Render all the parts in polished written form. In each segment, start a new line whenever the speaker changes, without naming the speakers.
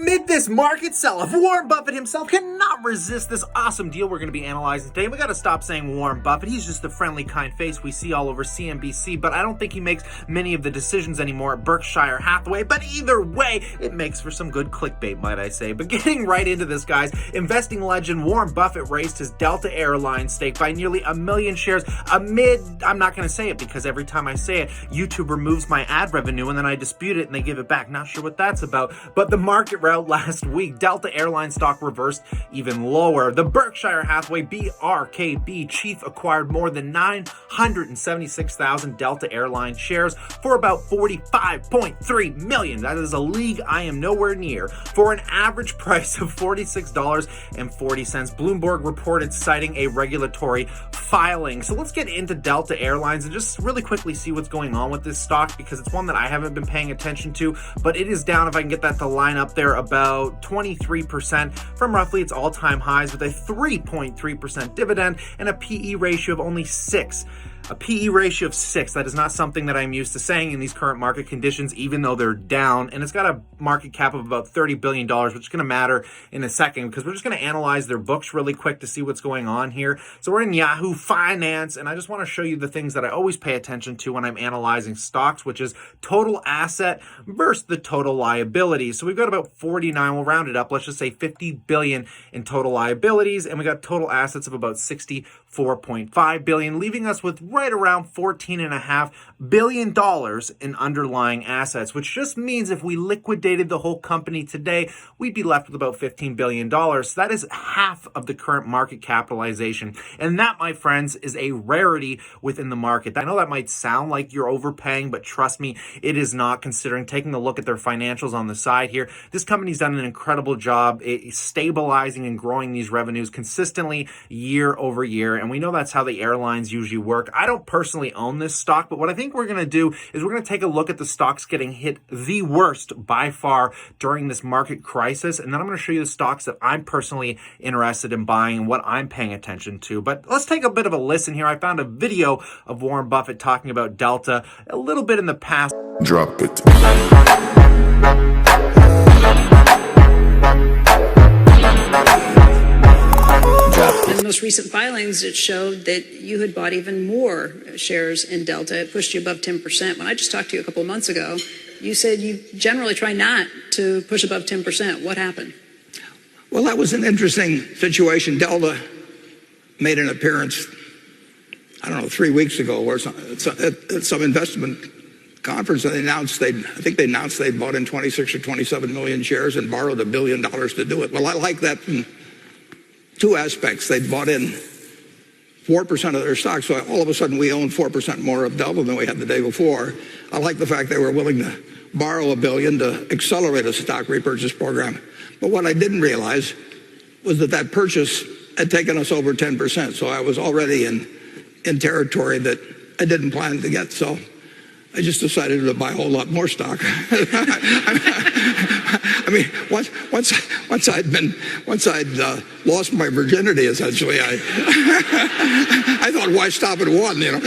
Amid this market sell-off, Warren Buffett himself cannot resist this awesome deal we're going to be analyzing today. We got to stop saying Warren Buffett. He's just the friendly, kind face we see all over CNBC, but I don't think he makes many of the decisions anymore at Berkshire Hathaway. But either way, it makes for some good clickbait, might I say. But getting right into this, guys, investing legend Warren Buffett raised his Delta Airlines stake by nearly 1 million shares amid, I'm not going to say it because every time I say it, YouTube removes my ad revenue and then I dispute it and they give it back. Not sure what that's about, but the market rout last week, Delta Airlines stock reversed even lower. The Berkshire Hathaway BRKB chief acquired more than 976,000 Delta Airlines shares for about $45.3 million. That is a league I am nowhere near, for an average price of $46.40. Bloomberg reported citing a regulatory filing. So let's get into Delta Airlines and just really quickly see what's going on with this stock, because it's one that I haven't been paying attention to, but it is down, if I can get that to line up there, about 23% from roughly its all-time highs, with a 3.3% dividend and a PE ratio of only 6. A PE ratio of 6, that is not something that I'm used to saying in these current market conditions, even though they're down. And it's got a market cap of about $30 billion, which is going to matter in a second, because we're just going to analyze their books really quick to see what's going on here. So we're in Yahoo Finance, and I just want to show you the things that I always pay attention to when I'm analyzing stocks, which is total asset versus the total liability. So we've got about 49, we'll round it up, let's just say 50 billion in total liabilities, and we got total assets of about 64.5 billion, leaving us with right around $14.5 billion in underlying assets, which just means if we liquidated the whole company today, we'd be left with about $15 billion. So that is half of the current market capitalization. And that, my friends, is a rarity within the market. I know that might sound like you're overpaying, but trust me, it is not, considering taking a look at their financials on the side here. This company's done an incredible job stabilizing and growing these revenues consistently year over year. And we know that's how the airlines usually work. I don't personally own this stock, but what I think we're going to do is we're going to take a look at the stocks getting hit the worst by far during this market crisis. And then I'm going to show you the stocks that I'm personally interested in buying and what I'm paying attention to. But let's take a bit of a listen here. I found a video of Warren Buffett talking about Delta a little bit in the past.
Drop it.
In the most recent filings, it showed that you had bought even more shares in Delta. It pushed you above 10%. When I just talked to you a couple of months ago, you said you generally try not to push above 10%. What happened?
Well, that was an interesting situation. Delta made an appearance, I don't know, 3 weeks ago or at some investment conference, and they announced they'd bought in 26 or 27 million shares and borrowed $1 billion to do it. Well, I like that from two aspects. They bought in 4% of their stock, so all of a sudden we own 4% more of Delta than we had the day before. I like the fact they were willing to borrow $1 billion to accelerate a stock repurchase program. But what I didn't realize was that purchase had taken us over 10%, so I was already in territory that I didn't plan to get. So I just decided to buy a whole lot more stock. I mean, once I'd lost my virginity, essentially, I thought, why stop at one, you know?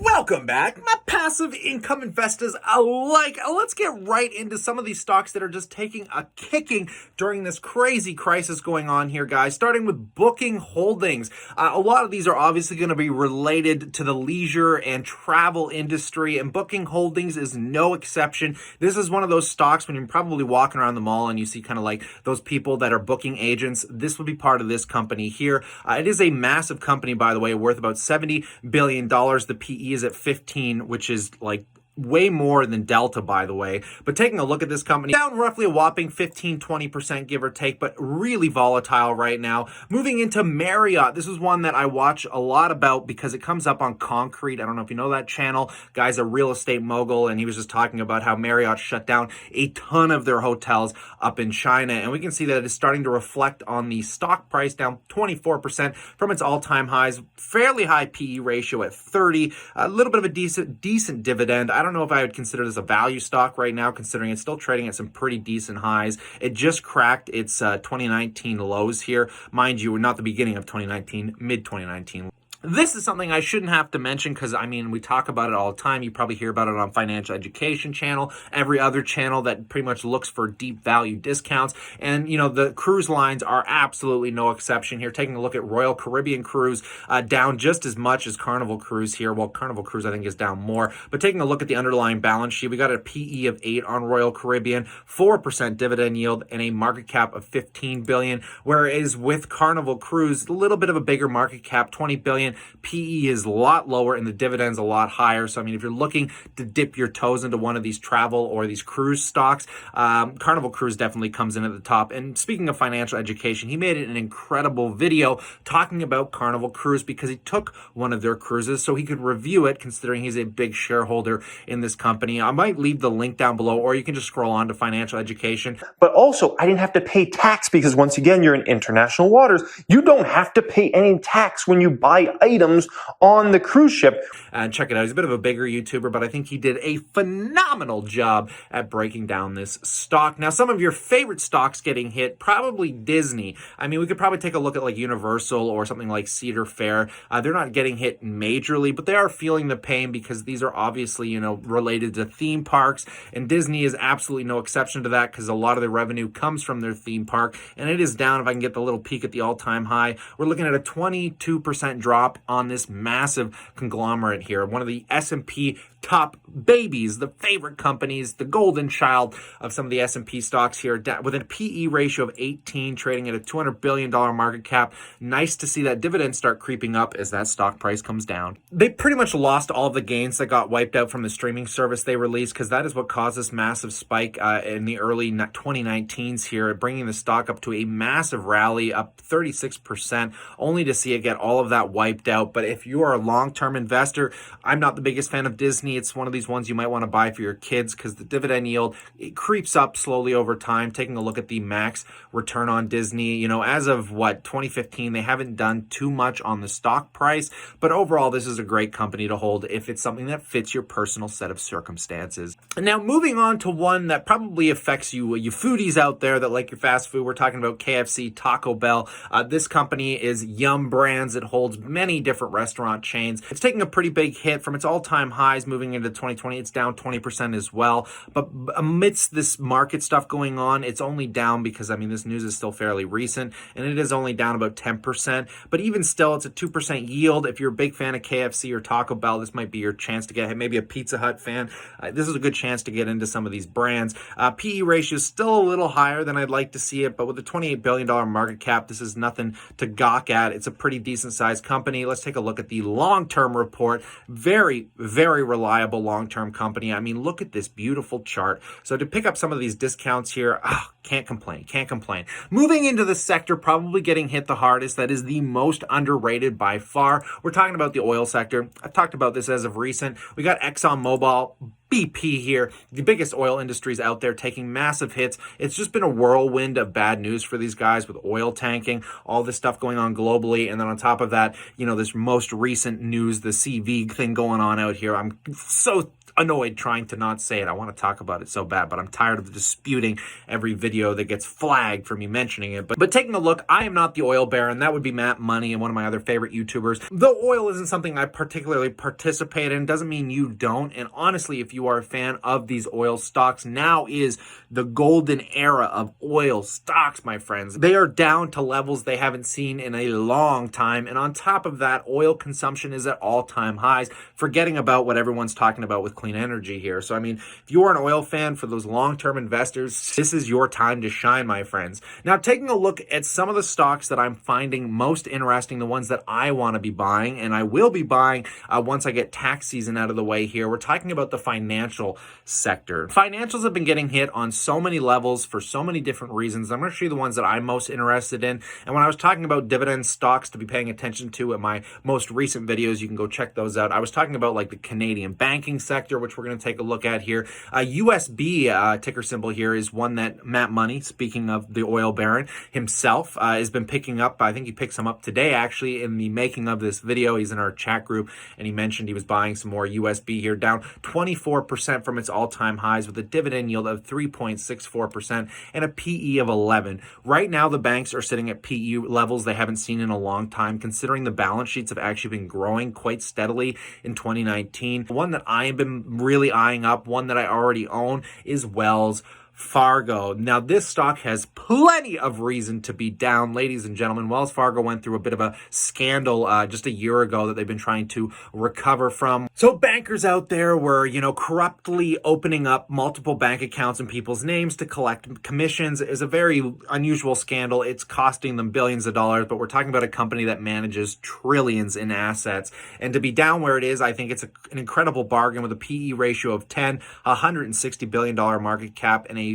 Welcome back, my passive income investors alike. Let's get right into some of these stocks that are just taking a kicking during this crazy crisis going on here, guys. Starting with Booking Holdings. A lot of these are obviously going to be related to the leisure and travel industry, and Booking Holdings is no exception. This is one of those stocks when you're probably walking around the mall and you see kind of like those people that are booking agents. This would be part of this company here. It is a massive company, by the way, worth about $70 billion. The PE is at 15, which is like way more than Delta, by the way. But taking a look at this company, down roughly a whopping 15-20%, give or take, but really volatile right now. Moving into Marriott, this is one that I watch a lot about because it comes up on Concrete. I don't know if you know that channel. Guy's a real estate mogul, and he was just talking about how Marriott shut down a ton of their hotels up in China. And we can see that it's starting to reflect on the stock price, down 24% from its all-time highs. Fairly high PE ratio at 30, a little bit of a decent dividend. I don't know if I would consider this a value stock right now, considering it's still trading at some pretty decent highs. It just cracked its 2019 lows here. Mind you, not the beginning of 2019, mid-2019. This is something I shouldn't have to mention because, I mean, we talk about it all the time. You probably hear about it on Financial Education Channel, every other channel that pretty much looks for deep value discounts. And, you know, the cruise lines are absolutely no exception here. Taking a look at Royal Caribbean Cruise, down just as much as Carnival Cruise here. Well, Carnival Cruise, I think, is down more. But taking a look at the underlying balance sheet, we got a PE of 8 on Royal Caribbean, 4% dividend yield, and a market cap of $15 billion. Whereas with Carnival Cruise, a little bit of a bigger market cap, $20 billion. PE is a lot lower and the dividend's a lot higher. So, I mean, if you're looking to dip your toes into one of these travel or these cruise stocks, Carnival Cruise definitely comes in at the top. And speaking of financial education, he made an incredible video talking about Carnival Cruise because he took one of their cruises so he could review it, considering he's a big shareholder in this company. I might leave the link down below, or you can just scroll on to financial education.
But also, I didn't have to pay tax because, once again, you're in international waters. You don't have to pay any tax when you buy items on the cruise ship.
And check it out. He's a bit of a bigger YouTuber, but I think he did a phenomenal job at breaking down this stock. Now, some of your favorite stocks getting hit, probably Disney. I mean, we could probably take a look at like Universal or something like Cedar Fair. They're not getting hit majorly, but they are feeling the pain because these are obviously, you know, related to theme parks. And Disney is absolutely no exception to that because a lot of their revenue comes from their theme park. And it is down, if I can get the little peek at the all-time high, we're looking at a 22% drop on this massive conglomerate here. One of the S&P top babies, the favorite companies, the golden child of some of the S&P stocks here, with a PE ratio of 18, trading at a $200 billion market cap. Nice to see that dividend start creeping up as that stock price comes down. They pretty much lost all of the gains that got wiped out from the streaming service they released, because that is what caused this massive spike in the early 2019s here, bringing the stock up to a massive rally, up 36%, only to see it get all of that wiped out. But if you are a long-term investor, I'm not the biggest fan of Disney. It's one of these ones you might want to buy for your kids because the dividend yield, it creeps up slowly over time. Taking a look at the max return on Disney, you know, as of 2015, they haven't done too much on the stock price, but overall, this is a great company to hold if it's something that fits your personal set of circumstances. And now moving on to one that probably affects you foodies out there that like your fast food. We're talking about KFC, Taco Bell. This company is Yum Brands. It holds many different restaurant chains. It's taking a pretty big hit from its all-time highs moving into 2020. It's down 20% as well. But amidst this market stuff going on, it's only down because, I mean, this news is still fairly recent, and it is only down about 10%. But even still, it's a 2% yield. If you're a big fan of KFC or Taco Bell, this might be your chance to get, maybe a Pizza Hut fan. This is a good chance to get into some of these brands. PE ratio is still a little higher than I'd like to see it, but with a $28 billion market cap, this is nothing to gawk at. It's a pretty decent sized company. Let's take a look at the long-term report. Very, very reliable long-term company. I mean, look at this beautiful chart. So to pick up some of these discounts here, can't complain. Moving into the sector probably getting hit the hardest, that is the most underrated by far. We're talking about the oil sector. I've talked about this as of recent. We got ExxonMobil, BP here, the biggest oil industries out there, taking massive hits. It's just been a whirlwind of bad news for these guys with oil tanking, all this stuff going on globally. And then on top of that, you know, this most recent news, the CV thing going on out here. I'm so annoyed trying to not say it. I want to talk about it so bad, but I'm tired of disputing every video that gets flagged for me mentioning it. But taking a look, I am not the oil baron. That would be Matt Money and one of my other favorite YouTubers. Though oil isn't something I particularly participate in, doesn't mean you don't. And honestly, if you are a fan of these oil stocks, now is the golden era of oil stocks, my friends. They are down to levels they haven't seen in a long time. And on top of that, oil consumption is at all-time highs, forgetting about what everyone's talking about with clean energy here. So, I mean, if you are an oil fan, for those long-term investors, this is your time to shine, my friends. Now, taking a look at some of the stocks that I'm finding most interesting, the ones that I want to be buying, and I will be buying once I get tax season out of the way here, we're talking about the financial sector. Financials have been getting hit on so many levels for so many different reasons. I'm going to show you the ones that I'm most interested in. And when I was talking about dividend stocks to be paying attention to in my most recent videos, you can go check those out. I was talking about like the Canadian banking sector, Berkshire, which we're going to take a look at here. USB ticker symbol here is one that Matt Money, speaking of the oil baron himself, has been picking up. I think he picked some up today, actually, in the making of this video. He's in our chat group, and he mentioned he was buying some more USB here, down 24% from its all-time highs with a dividend yield of 3.64% and a PE of 11. Right now, the banks are sitting at PE levels they haven't seen in a long time, considering the balance sheets have actually been growing quite steadily in 2019. One that I have been really eyeing up, one that I already own, is Wells Fargo. Now, this stock has plenty of reason to be down, ladies and gentlemen. Wells Fargo went through a bit of a scandal just a year ago that they've been trying to recover from. So bankers out there were, corruptly opening up multiple bank accounts in people's names to collect commissions. It is a very unusual scandal. It's costing them billions of dollars, but we're talking about a company that manages trillions in assets. And to be down where it is, I think it's an incredible bargain with a PE ratio of 10, $160 billion market cap, and a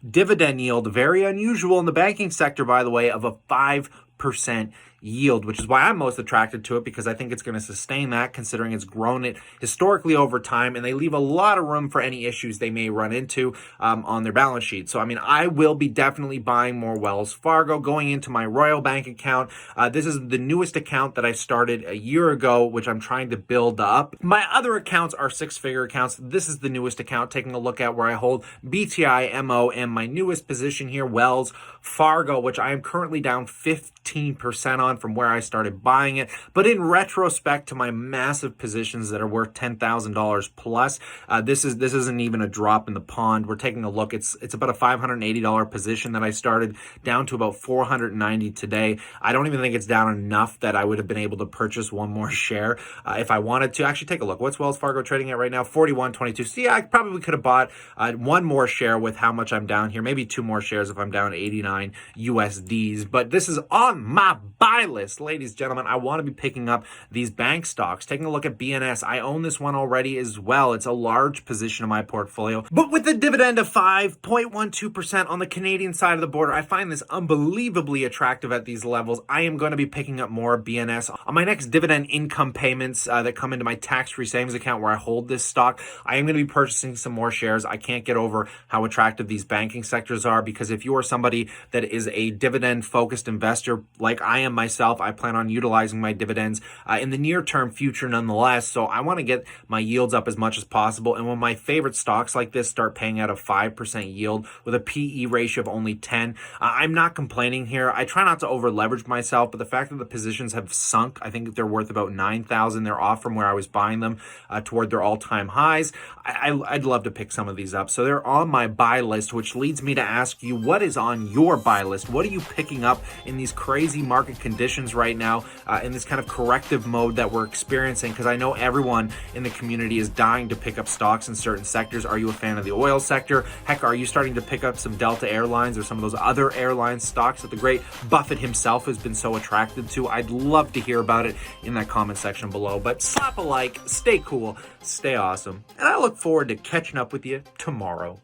dividend yield, very unusual in the banking sector, by the way, of a 5% yield, which is why I'm most attracted to it, because I think it's going to sustain that, considering it's grown it historically over time, and they leave a lot of room for any issues they may run into on their balance sheet. So, I will be definitely buying more Wells Fargo. Going into my Royal Bank account, this is the newest account that I started a year ago, which I'm trying to build up. My other accounts are six-figure accounts. This is the newest account, taking a look at where I hold BTI, MO, and my newest position here, Wells Fargo, which I am currently down 15% on from where I started buying it. But in retrospect to my massive positions that are worth $10,000 plus, this isn't even a drop in the pond. We're taking a look. It's about a $580 position that I started, down to about $490 today. I don't even think it's down enough that I would have been able to purchase one more share if I wanted to. Actually, take a look. What's Wells Fargo trading at right now? 41.22. So yeah, I probably could have bought one more share with how much I'm down here. Maybe two more shares if I'm down 89 USDs. But this is on my buy list, ladies and gentlemen. I want to be picking up these bank stocks. Taking a look at BNS, I own this one already as well. It's a large position in my portfolio, but with a dividend of 5.12% on the Canadian side of the border, I find this unbelievably attractive at these levels. I am going to be picking up more BNS on my next dividend income payments that come into my tax-free savings account where I hold this stock. I am going to be purchasing some more shares. I can't get over how attractive these banking sectors are, because if you are somebody that is a dividend-focused investor like I am myself, I plan on utilizing my dividends in the near-term future nonetheless. So I want to get my yields up as much as possible. And when my favorite stocks like this start paying out a 5% yield with a PE ratio of only 10, I'm not complaining here. I try not to over-leverage myself, but the fact that the positions have sunk, I think they're worth about $9,000. They're off from where I was buying them toward their all-time highs. I'd love to pick some of these up. So they're on my buy list, which leads me to ask you, what is on your buy list? What are you picking up in these crazy market conditions right now, in this kind of corrective mode that we're experiencing? Because I know everyone in the community is dying to pick up stocks in certain sectors. Are you a fan of the oil sector? Heck, are you starting to pick up some Delta Airlines or some of those other airline stocks that the great Buffett himself has been so attracted to? I'd love to hear about it in that comment section below. But slap a like, stay cool, stay awesome, and I look forward to catching up with you tomorrow.